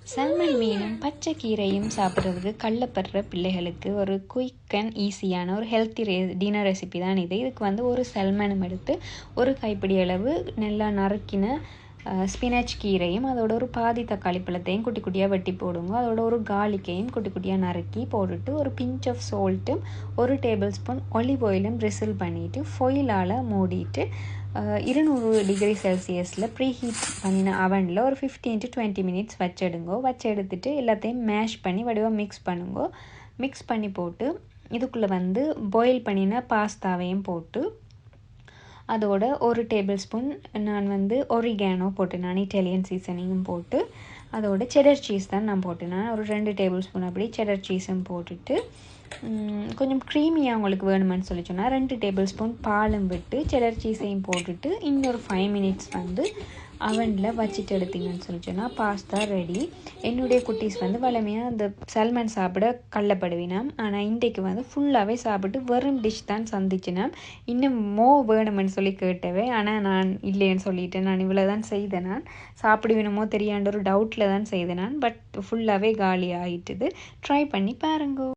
Salmon மீனும் பச்சை கீரையும் சாப்பிட்றதுக்கு கள்ளப்படுற பிள்ளைகளுக்கு ஒரு குயிக் அண்ட் ஈஸியான ஒரு ஹெல்த்தி டின்னர் ரெசிபி தான் இது. இதுக்கு வந்து ஒரு சால்மனும் எடுத்து ஒரு கைப்பிடி அளவு நல்லா நறுக்கின ஸ்பினாச் கீரையும் அதோட ஒரு பாதி தக்காளி பழத்தையும் குட்டி குட்டியாக வெட்டி போடுங்க. அதோட ஒரு கார்லிக்கையும் குட்டி குட்டியாக நறுக்கி போட்டுட்டு ஒரு பிஞ்ச் ஆஃப் சால்ட்டும் 1 டேபிள் ஸ்பூன் ஒலிவ் ஆயிலும் ரிசில் பண்ணிவிட்டு ஃபொயிலால் மூடிட்டு 200 டிகிரி செல்சியஸில் ப்ரீ ஹீட் பண்ணின அவனில் ஒரு 15 to 20 மினிட்ஸ் வச்செடுங்கோ. வச்செடுத்துட்டு எல்லாத்தையும் மேஷ் பண்ணி வடிவாக மிக்ஸ் பண்ணுங்கோ. மிக்ஸ் பண்ணி போட்டு இதுக்குள்ளே வந்து பாயில் பண்ணின பாஸ்தாவையும் போட்டு அதோட 1 டேபிள் ஸ்பூன் நான் வந்து ஒரிகானோ போட்டேன். நான் இட்டாலியன் சீசனிங்கும் போட்டு அதோட செடர் சீஸ் தான் நான் போட்டேன். ஒரு 2 டேபிள் ஸ்பூன் அப்படி செடர் சீஸும் போட்டுட்டு கொஞ்சம் க்ரீமியாக உங்களுக்கு வேணுமென்னு சொல்லி சொன்னால் 2 டேபிள் ஸ்பூன் பாலும் விட்டு செடர் சீஸையும் போட்டுட்டு இன்னொரு 5 மினிட்ஸ் வந்து அவனில் வச்சுட்டு எடுத்தீங்கன்னு சொல்லி சொன்னால் பாஸ்தா ரெடி. என்னுடைய குட்டீஸ் வந்து வளமையாக அந்த சால்மன் சாப்பிட கள்ளப்படுவினாம். ஆனால் இன்றைக்கு வந்து ஃபுல்லாகவே சாப்பிட்டு வெறும் டிஷ் தான் சந்திச்சினாம். இன்னும் வேணுமென்னு சொல்லி கேட்டவே, ஆனால் நான் இல்லைன்னு சொல்லிட்டேன். நான் இவ்வளோ தான் செய்தேன். நான் சாப்பிடுவேணுமோ தெரியாண்ட ஒரு டவுட்டில் தான் செய்தேன் நான். பட் ஃபுல்லாகவே காலி ஆகிட்டுது. ட்ரை பண்ணி பாருங்கோ.